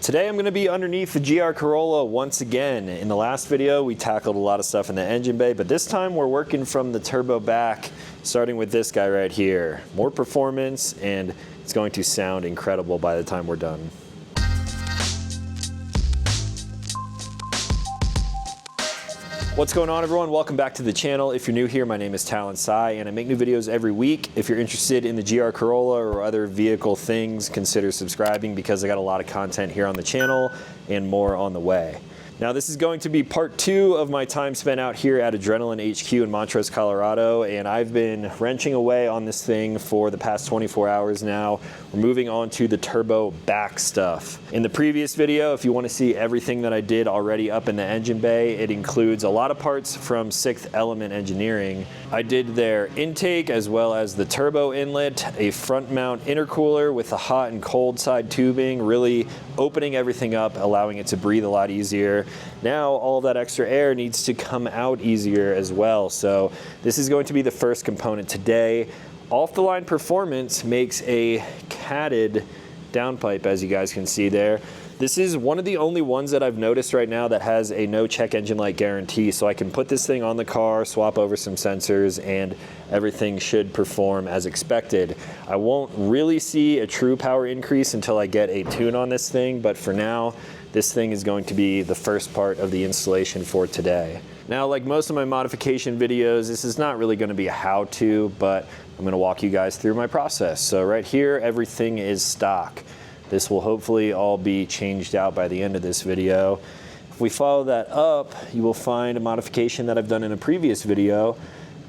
Today I'm going to be underneath the GR Corolla once again. In the last video we tackled a lot of stuff in the engine bay, but this time we're working from the turbo back, starting with this guy right here. More performance, and it's going to sound incredible by the time we're done. What's going on, everyone? Welcome back to the channel. If you're new here, my name is Talon, and I make new videos every week. If you're interested in the GR Corolla or other vehicle things, consider subscribing because I got a lot of content here on the channel and more on the way. Now, this is going to be part 2 of my time spent out here at Adrenaline HQ in Montrose, Colorado, and I've been wrenching away on this thing for the past 24 hours now. We're moving on to the turbo back stuff. In the previous video, if you want to see everything that I did already up in the engine bay, it includes a lot of parts from 6th Element Engineering. I did their intake as well as the turbo inlet, a front mount intercooler with the hot and cold side tubing, really opening everything up, allowing it to breathe a lot easier. Now all of that extra air needs to come out easier as well. So this is going to be the first component today. Off the line performance makes a catted downpipe, as you guys can see there. This is one of the only ones that I've noticed right now that has a no check engine light guarantee. So I can put this thing on the car, swap over some sensors, and everything should perform as expected. I won't really see a true power increase until I get a tune on this thing, but for now, this thing is going to be the first part of the installation for today. Now, like most of my modification videos, this is not really going to be a how-to, but I'm going to walk you guys through my process. So right here, everything is stock. This will hopefully all be changed out by the end of this video. If we follow that up, you will find a modification that I've done in a previous video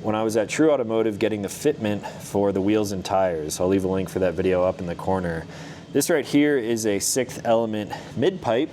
when I was at True Automotive getting the fitment for the wheels and tires. I'll leave a link for that video up in the corner. This right here is a 6th Element mid-pipe,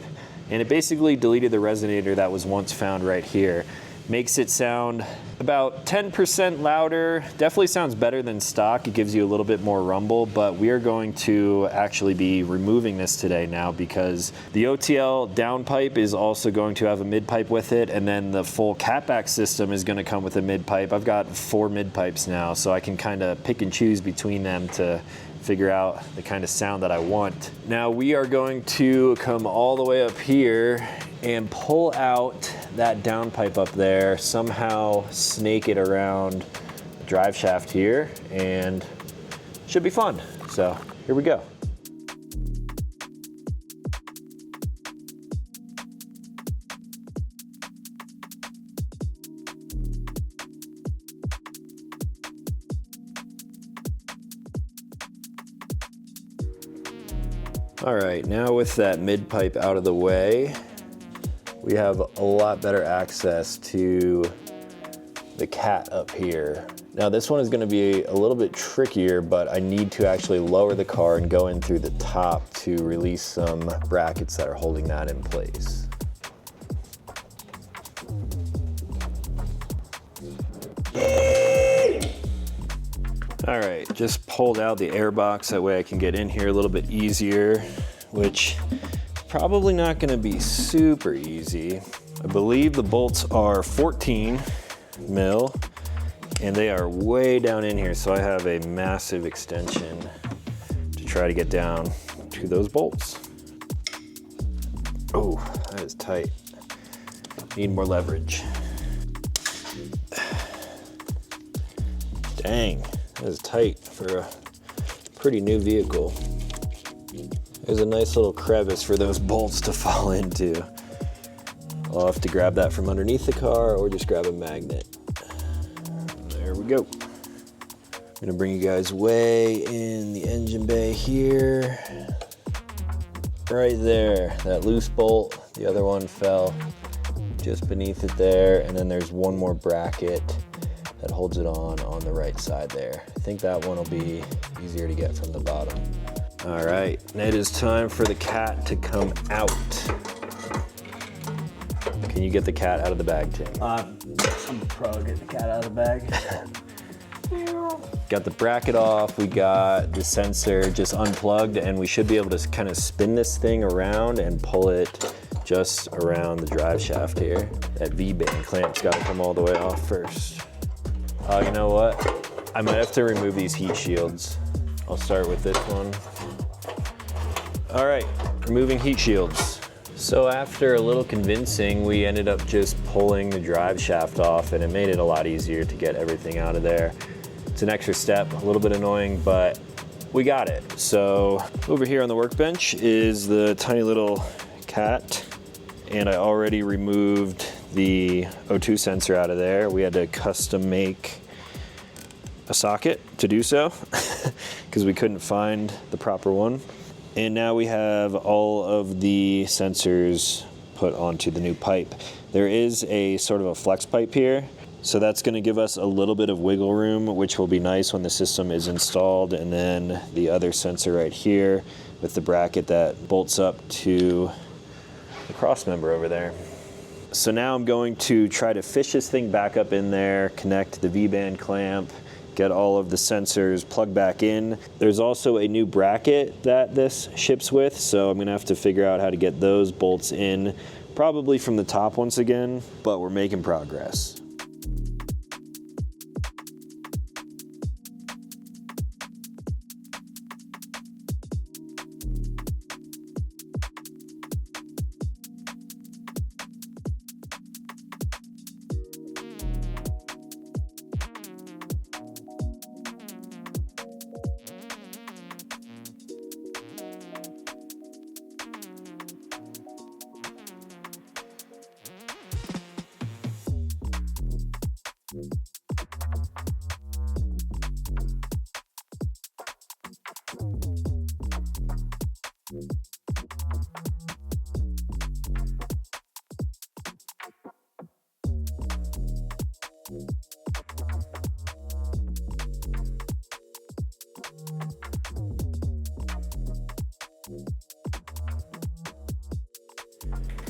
and it basically deleted the resonator that was once found right here. Makes it sound about 10% louder. Definitely sounds better than stock. It gives you a little bit more rumble, but we are going to actually be removing this today now because the OTL Downpipe is also going to have a mid-pipe with it, and then the full Catback system is going to come with a mid-pipe. I've got 4 mid-pipes now, so I can kind of pick and choose between them to figure out the kind of sound that I want. Now we are going to come all the way up here and pull out that downpipe up there, somehow snake it around the drive shaft here, and it should be fun. So here we go. All right, now with that mid-pipe out of the way, we have a lot better access to the cat up here. Now this one is gonna be a little bit trickier, but I need to actually lower the car and go in through the top to release some brackets that are holding that in place. All right, just pulled out the air box. That way I can get in here a little bit easier, which is probably not gonna be super easy. I believe the bolts are 14 mil, and they are way down in here, so I have a massive extension to try to get down to those bolts. Oh, that is tight. Need more leverage. Dang. That is tight for a pretty new vehicle. There's a nice little crevice for those bolts to fall into. I'll have to grab that from underneath the car or just grab a magnet. There we go. I'm gonna bring you guys way in the engine bay here. Right there, that loose bolt. The other one fell just beneath it there. And then there's one more bracket that holds it on the right side there. I think that one will be easier to get from the bottom. All right, it is time for the cat to come out. Can you get the cat out of the bag, Tim? I'm a pro at getting the cat out of the bag. Got the bracket off, we got the sensor just unplugged, and we should be able to kind of spin this thing around and pull it just around the drive shaft here. That V-band clamp's gotta come all the way off first. You know what? I might have to remove these heat shields. I'll start with this one. All right, removing heat shields. So after a little convincing, we ended up just pulling the drive shaft off, and it made it a lot easier to get everything out of there. It's an extra step, a little bit annoying, but we got it. So over here on the workbench is the tiny little cat, and I already removed the O2 sensor out of there. We had to custom make a socket to do so because we couldn't find the proper one. And now we have all of the sensors put onto the new pipe. There is a sort of a flex pipe here, so that's going to give us a little bit of wiggle room, which will be nice when the system is installed. And then the other sensor right here with the bracket that bolts up to the cross member over there. So now I'm going to try to fish this thing back up in there, connect the V-band clamp, get all of the sensors plugged back in. There's also a new bracket that this ships with, so I'm gonna have to figure out how to get those bolts in, probably from the top once again, but we're making progress.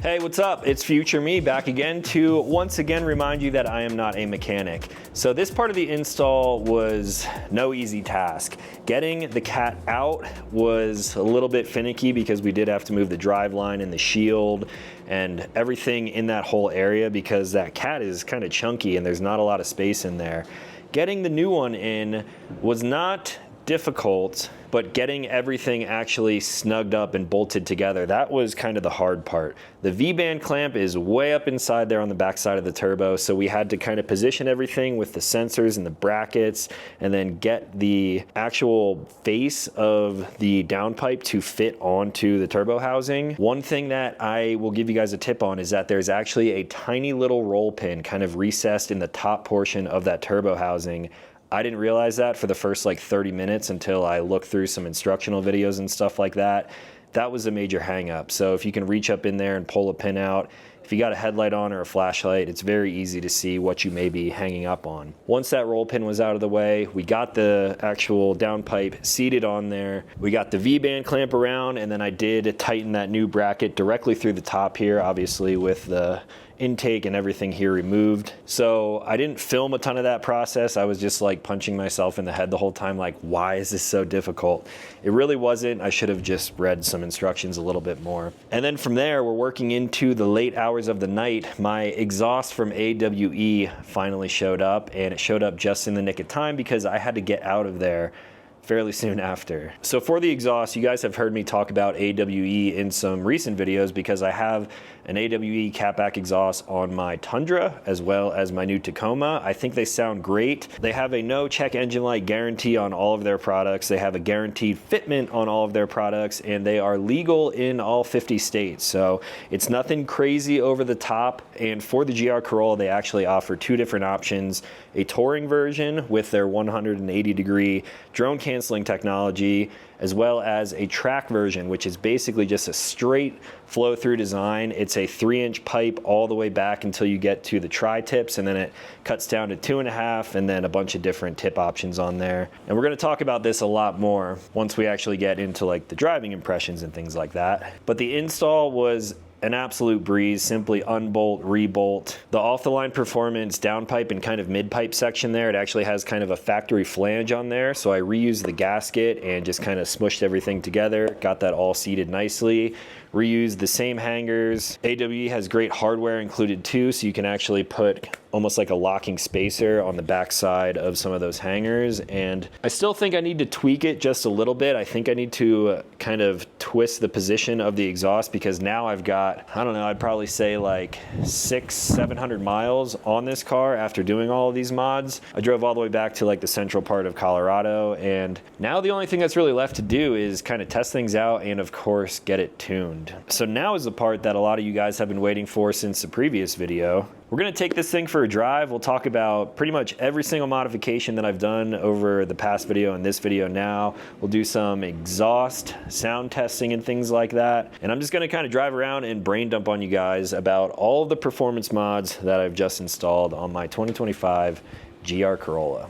Hey, what's up? It's future me back again to once again remind you that I am not a mechanic. So this part of the install was no easy task. Getting the cat out was a little bit finicky because we did have to move the drive line and the shield and everything in that whole area because that cat is kind of chunky and there's not a lot of space in there. Getting the new one in was not difficult, but getting everything actually snugged up and bolted together, that was kind of the hard part. The V-band clamp is way up inside there on the back side of the turbo, so we had to kind of position everything with the sensors and the brackets and then get the actual face of the downpipe to fit onto the turbo housing. One thing that I will give you guys a tip on is that there's actually a tiny little roll pin kind of recessed in the top portion of that turbo housing. I didn't realize that for the first like 30 minutes until I looked through some instructional videos and stuff like that. That was a major hang up. So if you can reach up in there and pull a pin out, if you got a headlight on or a flashlight, it's very easy to see what you may be hanging up on. Once that roll pin was out of the way, we got the actual downpipe seated on there. We got the V-band clamp around, and then I did tighten that new bracket directly through the top here, obviously with the intake and everything here removed. So I didn't film a ton of that process. I was just like punching myself in the head the whole time, like, why is this so difficult? It really wasn't. I should have just read some instructions a little bit more. And then from there, we're working into the late hours of the night. My exhaust from AWE finally showed up, and it showed up just in the nick of time because I had to get out of there fairly soon after. So for the exhaust, you guys have heard me talk about AWE in some recent videos because I have an AWE catback exhaust on my Tundra as well as my new Tacoma. I think they sound great. They have a no check engine light guarantee on all of their products. They have a guaranteed fitment on all of their products, and they are legal in all 50 states. So it's nothing crazy over the top. And for the GR Corolla, they actually offer two different options: a touring version with their 180-degree drone canceling technology, as well as a track version, which is basically just a straight flow-through design. It's a 3-inch pipe all the way back until you get to the tri-tips, and then it cuts down to 2.5, and then a bunch of different tip options on there. And we're gonna talk about this a lot more once we actually get into like the driving impressions and things like that. But the install was an absolute breeze. Simply unbolt, rebolt. The off-the-line performance downpipe and kind of mid-pipe section there, it actually has kind of a factory flange on there, so I reused the gasket and just kind of smushed everything together, got that all seated nicely. Reused the same hangers. AWE has great hardware included too, so you can actually put almost like a locking spacer on the back side of some of those hangers. And I still think I need to tweak it just a little bit. I think I need to kind of twist the position of the exhaust, because now I've got, I don't know, I'd probably say like 600-700 miles on this car after doing all of these mods. I drove all the way back to like the central part of Colorado, and now the only thing that's really left to do is kind of test things out and of course get it tuned. So now is the part that a lot of you guys have been waiting for since the previous video. We're gonna take this thing for a drive. We'll talk about pretty much every single modification that I've done over the past video and this video now. We'll do some exhaust, sound testing and things like that. And I'm just gonna kind of drive around and brain dump on you guys about all of the performance mods that I've just installed on my 2025 GR Corolla.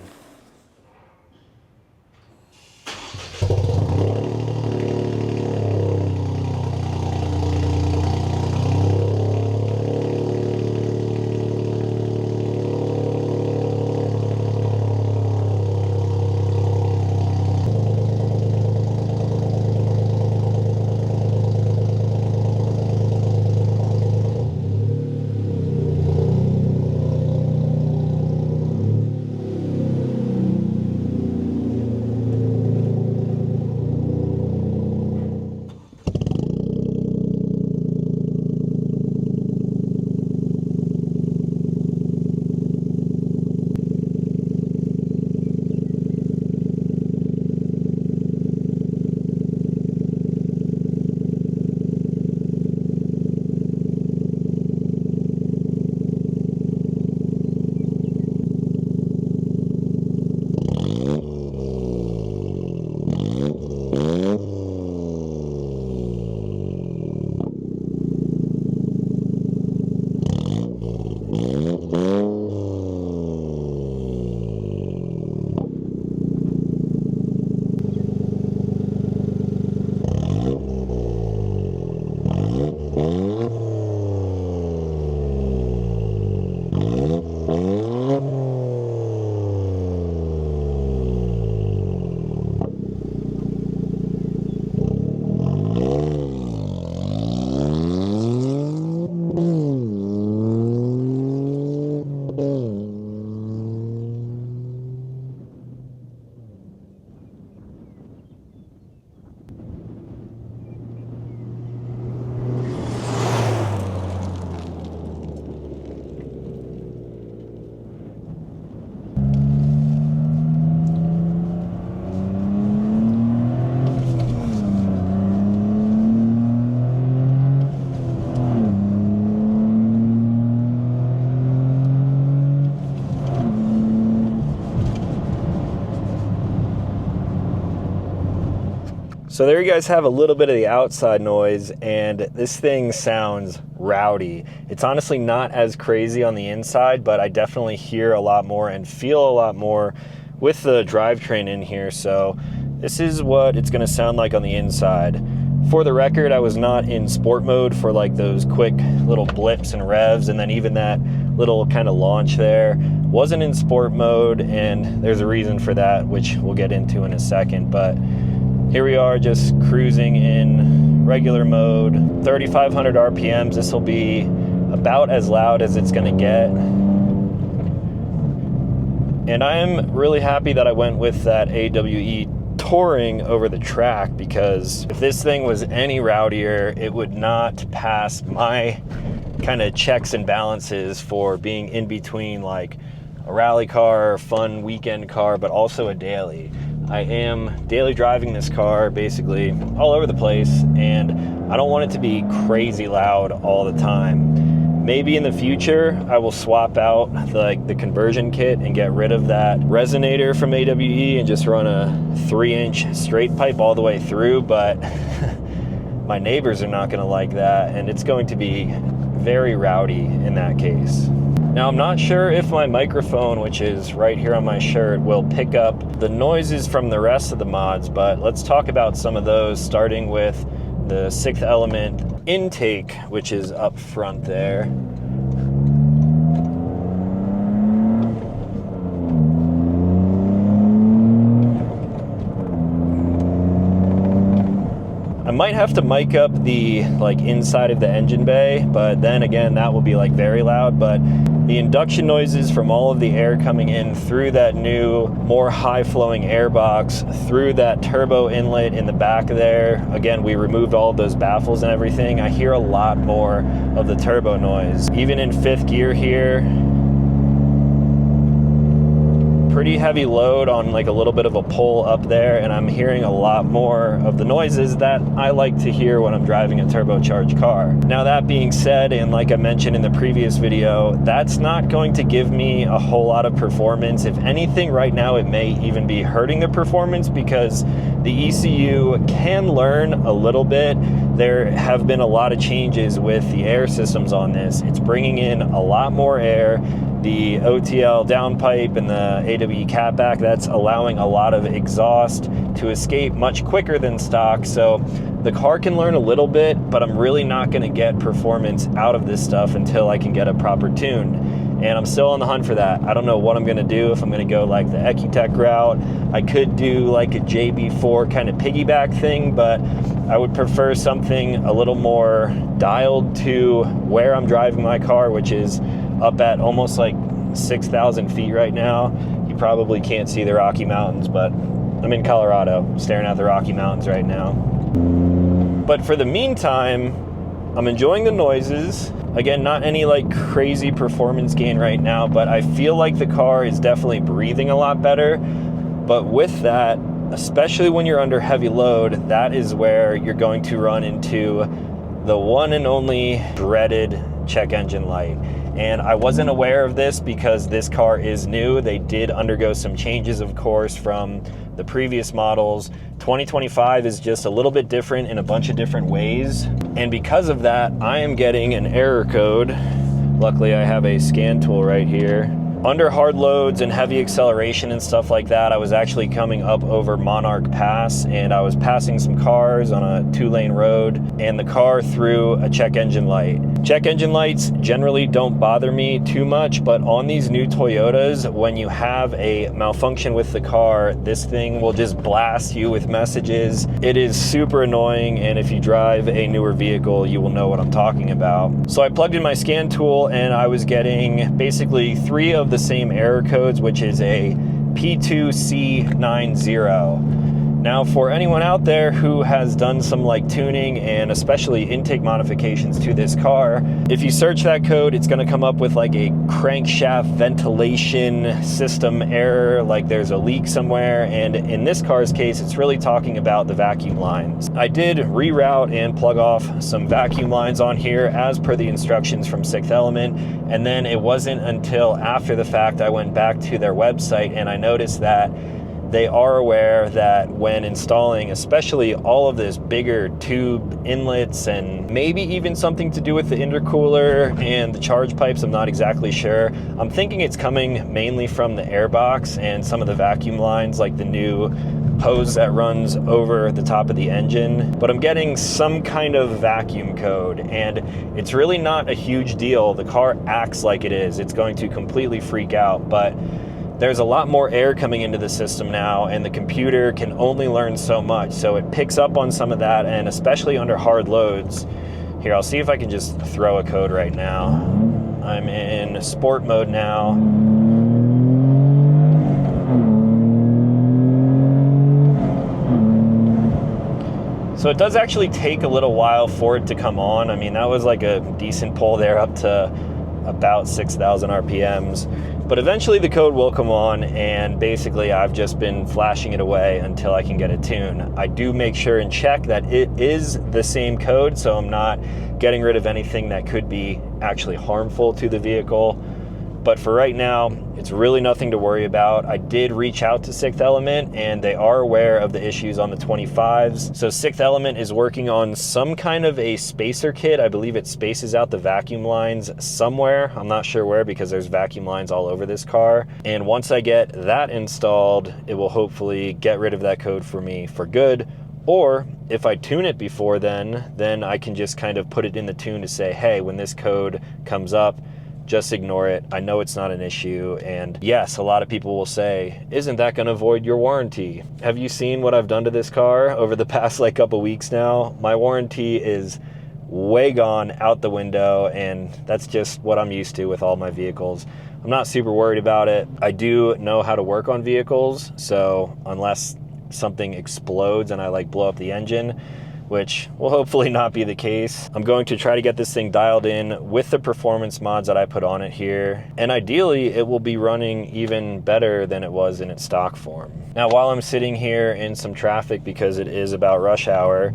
So there you guys have a little bit of the outside noise, and this thing sounds rowdy. It's honestly not as crazy on the inside, but I definitely hear a lot more and feel a lot more with the drivetrain in here. So this is what it's gonna sound like on the inside. For the record, I was not in sport mode for like those quick little blips and revs, and then even that little kind of launch there wasn't in sport mode, and there's a reason for that, which we'll get into in a second. But here we are just cruising in regular mode, 3,500 RPMs. This will be about as loud as it's gonna get. And I'm really happy that I went with that AWE touring over the track, because if this thing was any rowdier, it would not pass my kind of checks and balances for being in between like a rally car, fun weekend car, but also a daily. I am daily driving this car basically all over the place, and I don't want it to be crazy loud all the time. Maybe in the future I will swap out the conversion kit and get rid of that resonator from AWE and just run a 3-inch straight pipe all the way through, but my neighbors are not going to like that, and it's going to be very rowdy in that case. Now, I'm not sure if my microphone, which is right here on my shirt, will pick up the noises from the rest of the mods, but let's talk about some of those, starting with the Sixth Element intake, which is up front there. I might have to mic up the inside of the engine bay, but then again, that will be very loud. But The induction noises from all of the air coming in through that new, more high-flowing air box, through that turbo inlet in the back there. Again, we removed all of those baffles and everything. I hear a lot more of the turbo noise. Even in fifth gear here, pretty heavy load on like a little bit of a pull up there, and I'm hearing a lot more of the noises that I like to hear when I'm driving a turbocharged car. Now that being said, and like I mentioned in the previous video, that's not going to give me a whole lot of performance. If anything, right now it may even be hurting the performance because the ECU can learn a little bit. There have been a lot of changes with the air systems on this. It's bringing in a lot more air. The OTL Downpipe and the AW Catback, that's allowing a lot of exhaust to escape much quicker than stock. So the car can learn a little bit, but I'm really not going to get performance out of this stuff until I can get a proper tune. And I'm still on the hunt for that. I don't know what I'm going to do, if I'm going to go like the Ecutech route. I could do like a JB4 kind of piggyback thing, but I would prefer something a little more dialed to where I'm driving my car, which is up at almost like 6,000 feet right now. You probably can't see the Rocky Mountains, but I'm in Colorado, staring at the Rocky Mountains right now. But for the meantime, I'm enjoying the noises. Again, not any like crazy performance gain right now, but I feel like the car is definitely breathing a lot better. But with that, especially when you're under heavy load, that is where you're going to run into the one and only dreaded check engine light. And I wasn't aware of this because this car is new. They did undergo some changes, of course, from the previous models. 2025 is just a little bit different in a bunch of different ways. And because of that, I am getting an error code. Luckily, I have a scan tool right here. Under hard loads and heavy acceleration and stuff like that, I was actually coming up over Monarch Pass, and I was passing some cars on a 2-lane road, and the car threw a check engine light. Check engine lights generally don't bother me too much, but on these new Toyotas, when you have a malfunction with the car, this thing will just blast you with messages. It is super annoying, and if you drive a newer vehicle, you will know what I'm talking about. So I plugged in my scan tool, and I was getting basically 3 of the same error codes, which is a P2C90. Now, for anyone out there who has done some like tuning and especially intake modifications to this car, if you search that code, it's going to come up with like a crankshaft ventilation system error, like there's a leak somewhere. And in this car's case, it's really talking about the vacuum lines. I did reroute and plug off some vacuum lines on here as per the instructions from Sixth Element. And then it wasn't until after the fact I went back to their website and I noticed that they are aware that when installing, especially all of this bigger tube inlets and maybe even something to do with the intercooler and the charge pipes, I'm not exactly sure. I'm thinking it's coming mainly from the airbox and some of the vacuum lines, like the new hose that runs over the top of the engine. But I'm getting some kind of vacuum code, and it's really not a huge deal. The car acts like it is. It's going to completely freak out, but there's a lot more air coming into the system now, and the computer can only learn so much. So it picks up on some of that, and especially under hard loads. Here, I'll see if I can just throw a code right now. I'm in sport mode now. So it does actually take a little while for it to come on. I mean, that was like a decent pull there up to about 6,000 RPMs. But eventually the code will come on, and basically I've just been flashing it away until I can get a tune. I do make sure and check that it is the same code, so I'm not getting rid of anything that could be actually harmful to the vehicle. But for right now, it's really nothing to worry about. I did reach out to Sixth Element, and they are aware of the issues on the 25s. So Sixth Element is working on some kind of a spacer kit. I believe it spaces out the vacuum lines somewhere. I'm not sure where, because there's vacuum lines all over this car. And once I get that installed, it will hopefully get rid of that code for me for good. Or if I tune it before then I can just kind of put it in the tune to say, hey, when this code comes up, just ignore it. I know it's not an issue. And yes, a lot of people will say, isn't that going to void your warranty? Have you seen what I've done to this car over the past like couple weeks now? My warranty is way gone out the window, and that's just what I'm used to with all my vehicles. I'm not super worried about it. I do know how to work on vehicles, so unless something explodes and I like blow up the engine, which will hopefully not be the case, I'm going to try to get this thing dialed in with the performance mods that I put on it here. And ideally, it will be running even better than it was in its stock form. Now, while I'm sitting here in some traffic because it is about rush hour,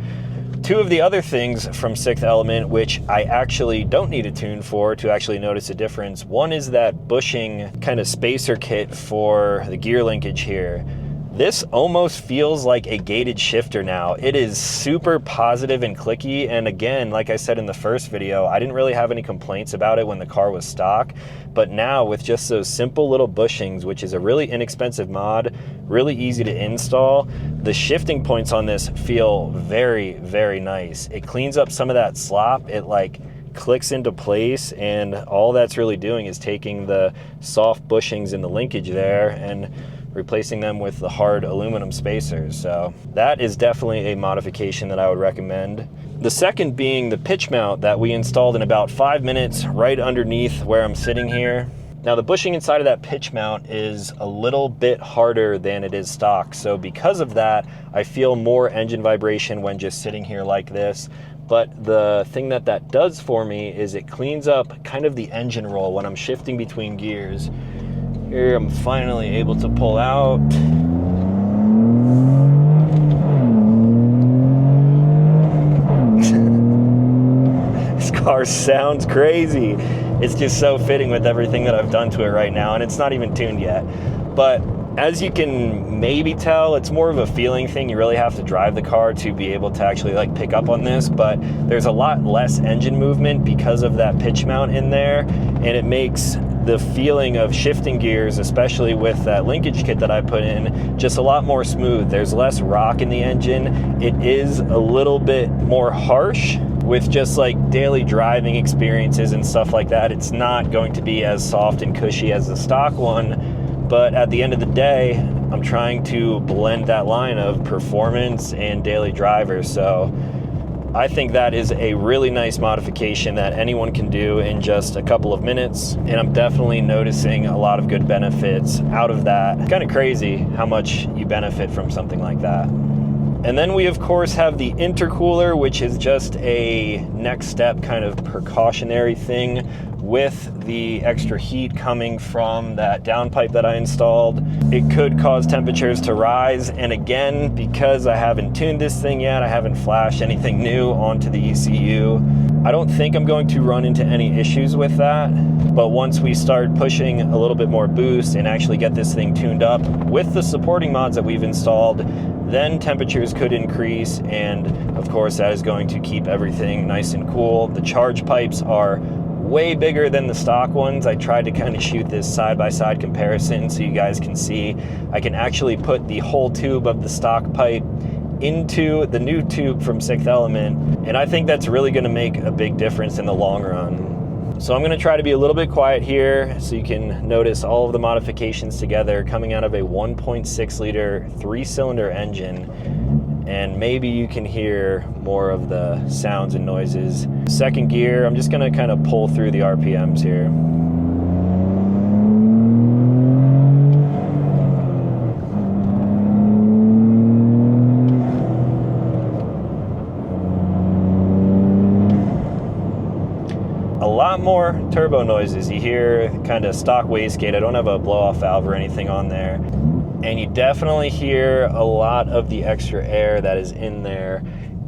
two of the other things from Sixth Element, which I actually don't need a tune for to actually notice a difference. One is that bushing kind of spacer kit for the gear linkage here. This almost feels like a gated shifter now. It is super positive and clicky, and again, like I said in the first video, I didn't really have any complaints about it when the car was stock, but now with just those simple little bushings, which is a really inexpensive mod, really easy to install, the shifting points on this feel very, very nice. It cleans up some of that slop. It like clicks into place, and all that's really doing is taking the soft bushings in the linkage there and replacing them with the hard aluminum spacers. So that is definitely a modification that I would recommend. The second being the pitch mount that we installed in about 5 minutes right underneath where I'm sitting here. Now the bushing inside of that pitch mount is a little bit harder than it is stock. So because of that, I feel more engine vibration when just sitting here like this. But the thing that that does for me is it cleans up kind of the engine roll when I'm shifting between gears. Here I'm finally able to pull out. This car sounds crazy. It's just so fitting with everything that I've done to it right now, and it's not even tuned yet. But as you can maybe tell, it's more of a feeling thing. You really have to drive the car to be able to actually like pick up on this, but there's a lot less engine movement because of that pitch mount in there, and it makes the feeling of shifting gears, especially with that linkage kit that I put in, just a lot more smooth. There's less rock in the engine. It is a little bit more harsh with just like daily driving experiences and stuff like that. It's not going to be as soft and cushy as the stock one, but at the end of the day, I'm trying to blend that line of performance and daily driver. So I think that is a really nice modification that anyone can do in just a couple of minutes, and I'm definitely noticing a lot of good benefits out of that. Kind of crazy how much you benefit from something like that. And then we of course have the intercooler, which is just a next step kind of precautionary thing with the extra heat coming from that downpipe that I installed. It could cause temperatures to rise, and again, because I haven't tuned this thing yet, I haven't flashed anything new onto the ECU, I don't think I'm going to run into any issues with that. But once we start pushing a little bit more boost and actually get this thing tuned up with the supporting mods that we've installed, then temperatures could increase, and of course that is going to keep everything nice and cool. The charge pipes are way bigger than the stock ones. I tried to kind of shoot this side-by-side comparison so you guys can see. I can actually put the whole tube of the stock pipe into the new tube from Sixth Element, and I think that's really going to make a big difference in the long run. So I'm going to try to be a little bit quiet here so you can notice all of the modifications together coming out of a 1.6 liter 3-cylinder engine, and maybe you can hear more of the sounds and noises. Second gear, I'm just going to kind of pull through the RPMs here. A lot more turbo noises. You hear kind of stock wastegate. I don't have a blow-off valve or anything on there. And you definitely hear a lot of the extra air that is in there.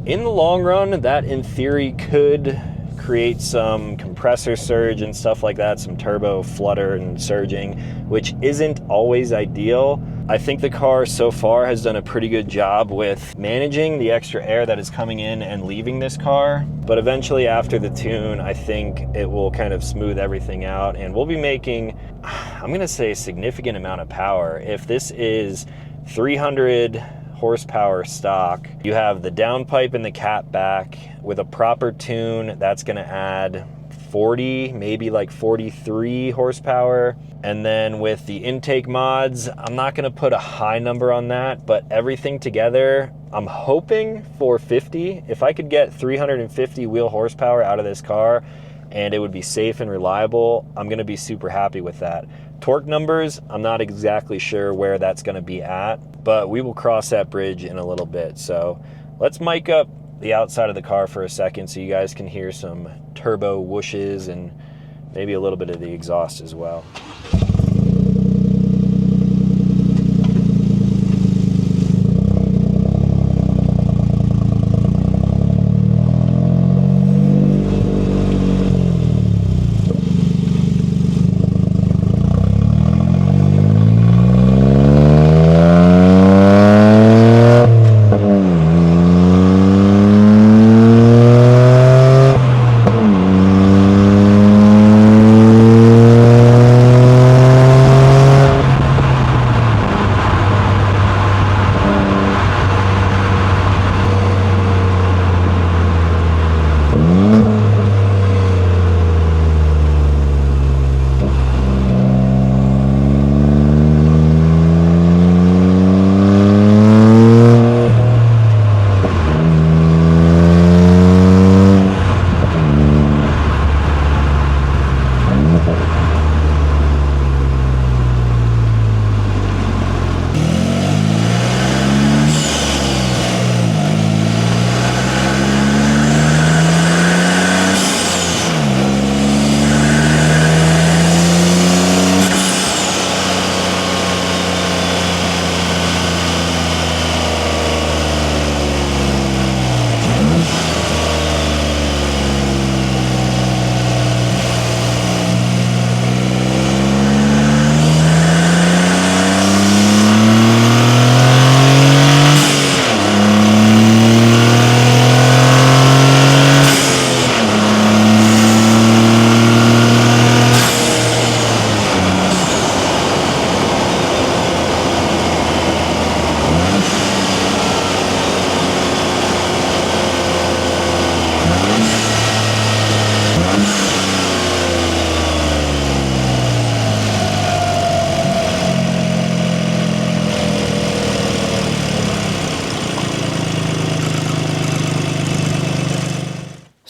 In the long run, that in theory could create some compressor surge and stuff like that, some turbo flutter and surging, which isn't always ideal. I think the car so far has done a pretty good job with managing the extra air that is coming in and leaving this car. But eventually after the tune, I think it will kind of smooth everything out, and we'll be making, I'm gonna say, a significant amount of power. If this is 300 horsepower stock, you have the downpipe and the catback with a proper tune, that's gonna add 40, maybe like 43 horsepower. And then with the intake mods, I'm not gonna put a high number on that, but everything together, I'm hoping for 50. If I could get 350 wheel horsepower out of this car and it would be safe and reliable, I'm gonna be super happy with that. Torque numbers, I'm not exactly sure where that's gonna be at, but we will cross that bridge in a little bit. So let's mic up the outside of the car for a second so you guys can hear some turbo whooshes and maybe a little bit of the exhaust as well.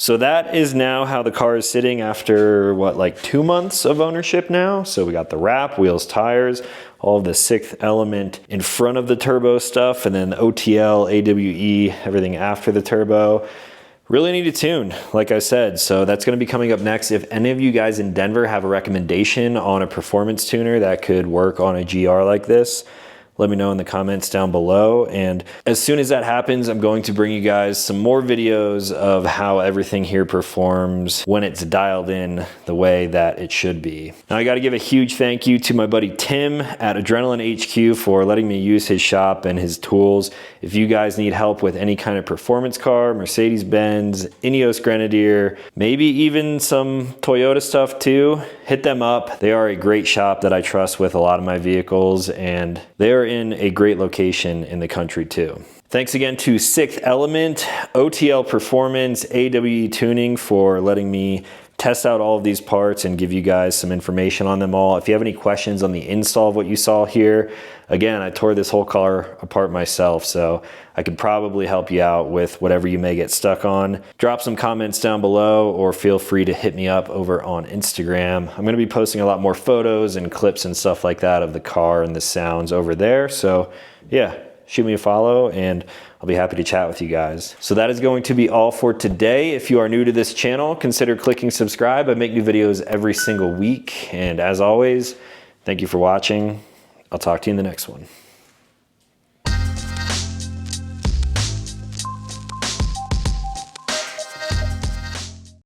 So that is now how the car is sitting after what, like 2 months of ownership now. So we got the wrap, wheels, tires, all of the sixth element in front of the turbo stuff, and then the OTL, AWE, everything after the turbo. Really need to tune, like I said. So that's gonna be coming up next. If any of you guys in Denver have a recommendation on a performance tuner that could work on a GR like this, let me know in the comments down below. And as soon as that happens, I'm going to bring you guys some more videos of how everything here performs when it's dialed in the way that it should be. Now I gotta give a huge thank you to my buddy Tim at Adrenaline HQ for letting me use his shop and his tools. If you guys need help with any kind of performance car, Mercedes-Benz, Ineos Grenadier, maybe even some Toyota stuff too, hit them up. They are a great shop that I trust with a lot of my vehicles, and they are in a great location in the country too. Thanks again to Sixth Element, OTL Performance, AWE Tuning for letting me test out all of these parts and give you guys some information on them all. If you have any questions on the install of what you saw here, again, I tore this whole car apart myself, so I could probably help you out with whatever you may get stuck on. Drop some comments down below or feel free to hit me up over on Instagram. I'm gonna be posting a lot more photos and clips and stuff like that of the car and the sounds over there. So yeah, shoot me a follow and I'll be happy to chat with you guys. So that is going to be all for today. If you are new to this channel, consider clicking subscribe. I make new videos every single week. And as always, thank you for watching. I'll talk to you in the next one.